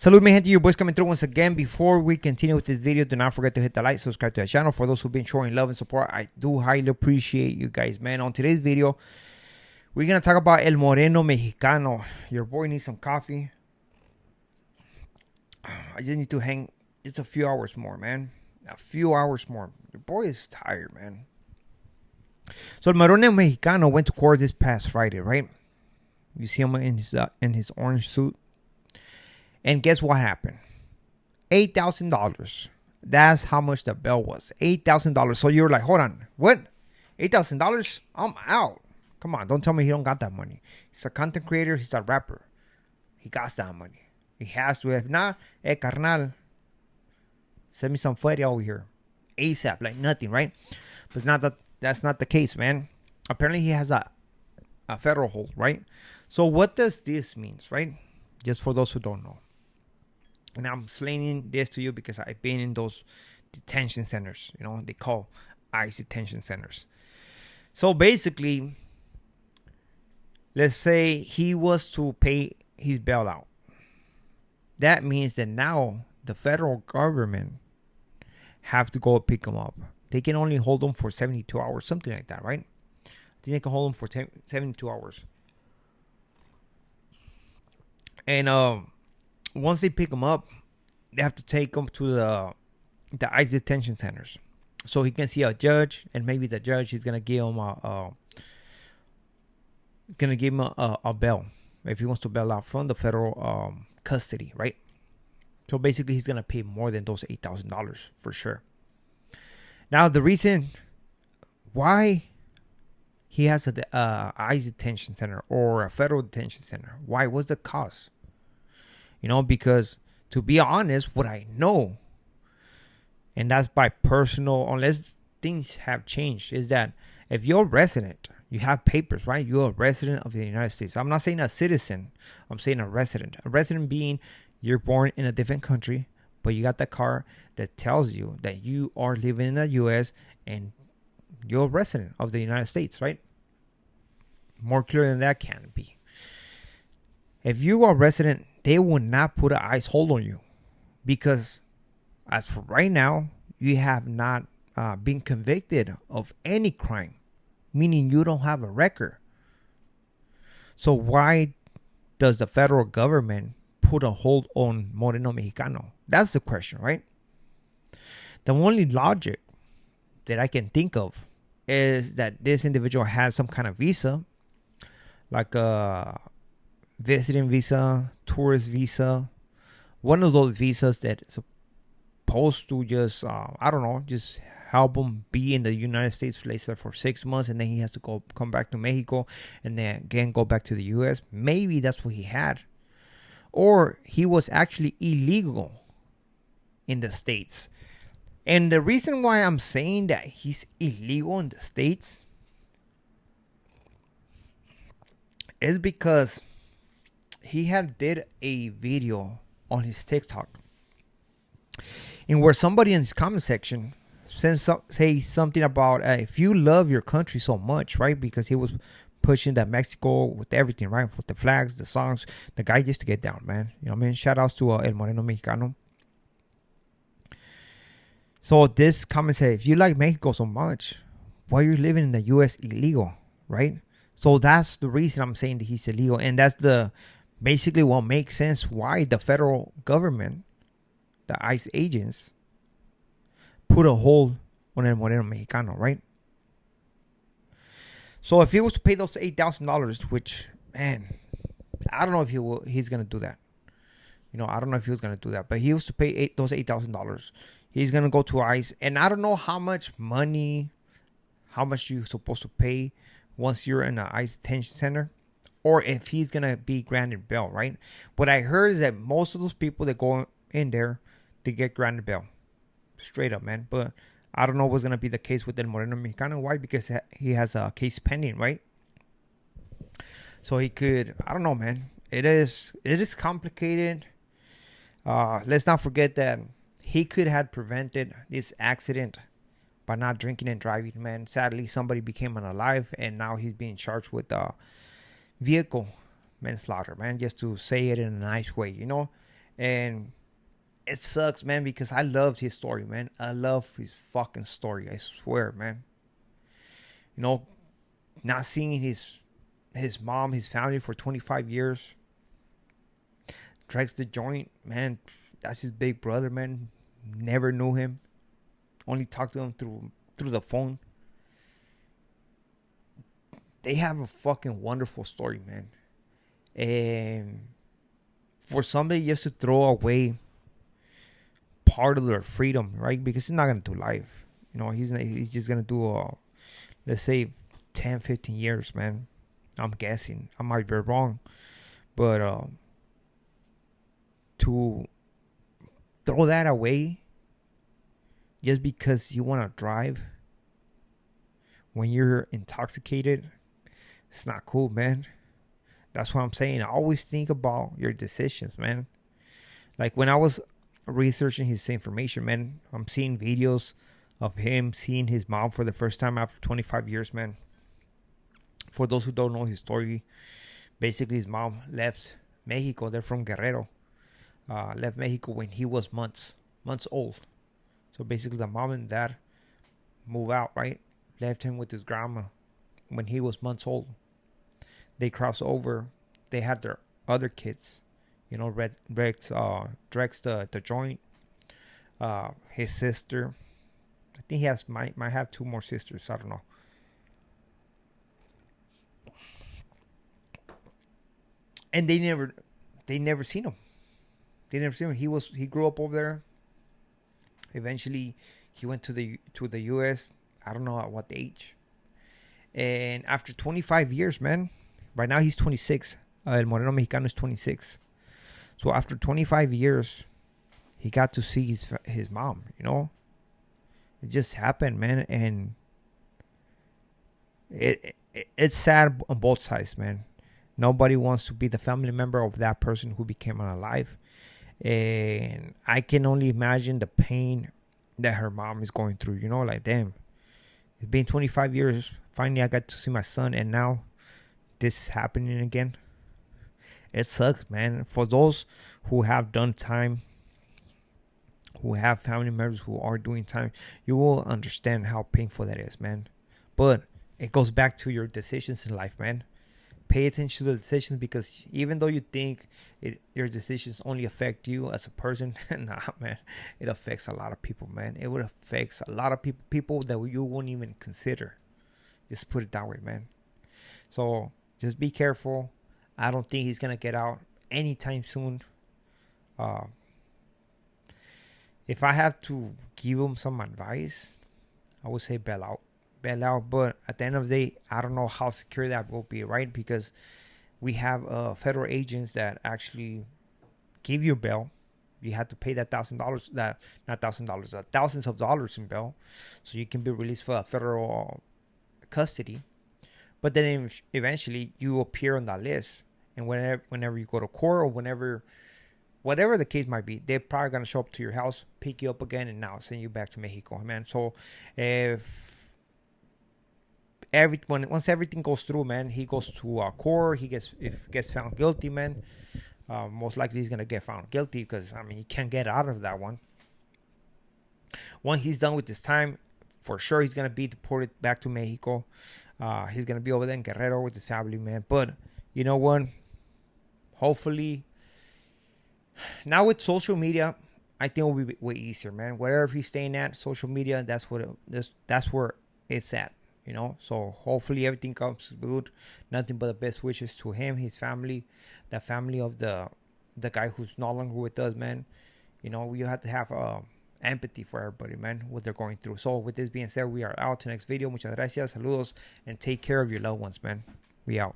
Salud, mi gente, your boys coming through once again. Before we continue with this video, do not forget to hit the like, subscribe to the channel. For those who've been showing love and support, I do highly appreciate you guys, man. On today's video, we're going to talk about El Moreno Mexicano. Your boy needs some coffee. I just need to hang just a few hours more, man. A few hours more. Your boy is tired, man. So El Moreno Mexicano went to court this past Friday, right? You see him in his orange suit. And guess what happened? $8,000. That's how much the bail was. $8,000. So you're like, hold on. What? $8,000? I'm out. Come on. Don't tell me he don't got that money. He's a content creator. He's a rapper. He got that money. He has to. If not, carnal, send me some feria over here. ASAP. Like nothing, right? But it's not that. That's not the case, man. Apparently, he has a federal hold, right? So what does this mean, right? Just for those who don't know. And I'm explaining this to you because I've been in those detention centers. You know, they call ICE detention centers. So basically, let's say he was to pay his bail out. That means that now the federal government have to go pick him up. They can only hold him for 72 hours, something like that, right? I think they can hold him for 72 hours. And once they pick him up, they have to take him to the ICE detention centers, so he can see a judge, and maybe the judge is gonna give him a bail if he wants to bail out from the federal custody, right? So basically, he's gonna pay more than those $8,000 for sure. Now, the reason why he has a ICE detention center or a federal detention center, why? What's the cost? You know, because to be honest, what I know, and that's by personal, unless things have changed, is that if you're a resident, you have papers, right? You're a resident of the United States. I'm not saying a citizen. I'm saying a resident. A resident being you're born in a different country, but you got that card that tells you that you are living in the U.S. and you're a resident of the United States, right? More clear than that can't be. If you are a resident, they will not put an ICE hold on you because as for right now, you have not been convicted of any crime, meaning you don't have a record. So why does the federal government put a hold on Moreno Mexicano? That's the question, right? The only logic that I can think of is that this individual had some kind of visa, like a visiting visa, tourist visa, one of those visas that's supposed to just, just help him be in the United States for 6 months, and then he has to come back to Mexico and then again go back to the U.S. Maybe that's what he had. Or he was actually illegal in the States. And the reason why I'm saying that he's illegal in the States is because he had did a video on his TikTok in where somebody in his comment section say something about if you love your country so much, right? Because he was pushing that Mexico with everything, right? With the flags, the songs. The guy used to get down, man. You know what I mean? Shout outs to El Moreno Mexicano. So this comment said, if you like Mexico so much, why are you living in the U.S. illegal, right? So that's the reason I'm saying that he's illegal. And that's basically what makes sense why the federal government, the ICE agents, put a hold on El Moreno Mexicano, right? So if he was to pay those $8,000, which, man, I don't know if he's going to do that. You know, I don't know if he was going to do that. But he was to pay those $8,000. He's going to go to ICE. And I don't know how much you're supposed to pay once you're in an ICE detention center. Or if he's going to be granted bail, right? What I heard is that most of those people that go in there, they get granted bail. Straight up, man. But I don't know what's going to be the case with El Moreno Mexicano. Why? Because he has a case pending, right? So he could, I don't know, man. It is complicated. Let's not forget that he could have prevented this accident by not drinking and driving, man. Sadly, somebody became unalive, and now he's being charged with vehicle manslaughter, man, just to say it in a nice way, you know. And it sucks, man, because I loved his story, man. I love his fucking story. I swear, man. You know, not seeing his mom, his family for 25 years. Drags the joint, man. That's his big brother, man. Never knew him. Only talked to him through the phone. They have a fucking wonderful story, man. And for somebody just to throw away part of their freedom, right? Because he's not gonna do life. You know, he's just gonna do let's say 10, 15 years, man. I'm guessing. I might be wrong. But to throw that away just because you want to drive when you're intoxicated, it's not cool, man. That's what I'm saying. I always think about your decisions, man. Like when I was researching his information, man, I'm seeing videos of him seeing his mom for the first time after 25 years, man. For those who don't know his story, basically his mom left Mexico. They're from Guerrero. Left Mexico when he was months old. So basically the mom and dad move out, right? Left him with his grandma when he was months old. They crossed over. They had their other kids. You know, Drex the joint. His sister. I think he might have two more sisters. I don't know. And they never seen him. They never seen him. He grew up over there. Eventually, he went to the U.S. I don't know at what age. And after 25 years, man, right now he's 26. El Moreno Mexicano is 26. So after 25 years, he got to see his mom. You know, it just happened, man, and it's sad on both sides, man. Nobody wants to be the family member of that person who became unalive. And I can only imagine the pain that her mom is going through. You know, like, damn, it's been 25 years. Finally, I got to see my son, and now this is happening again. It sucks, man. For those who have done time, who have family members who are doing time, you will understand how painful that is, man. But it goes back to your decisions in life, man. Pay attention to the decisions, because even though you think your decisions only affect you as a person, nah, man, it affects a lot of people, man. It would affect a lot of people that you won't even consider. Just put it that way, man. So just be careful. I don't think he's gonna get out anytime soon. If I have to give him some advice, I would say bail out. But at the end of the day, I don't know how secure that will be, right? Because we have federal agents that actually give you bail. You have to pay that $1,000, that not $1,000, thousands of dollars in bail, so you can be released for federal custody. But then eventually you appear on that list, and whenever you go to court, or whatever the case might be, they're probably gonna show up to your house, pick you up again, and now send you back to Mexico, man. So once everything goes through, man, he goes to court. If he gets found guilty, man, most likely he's gonna get found guilty, because I mean, he can't get out of that one. Once he's done with his time, for sure he's gonna be deported back to Mexico. He's gonna be over there in Guerrero with his family, man. But you know what? Hopefully, now with social media, I think it will be way easier, man. Wherever he's staying at, social media, that's where it's at. You know, so hopefully everything comes good. Nothing but the best wishes to him, his family, the family of the guy who's no longer with us, man. You know, you have to have empathy for everybody, man, what they're going through. So with this being said, we are out to next video. Muchas gracias, saludos, and take care of your loved ones, man. We out.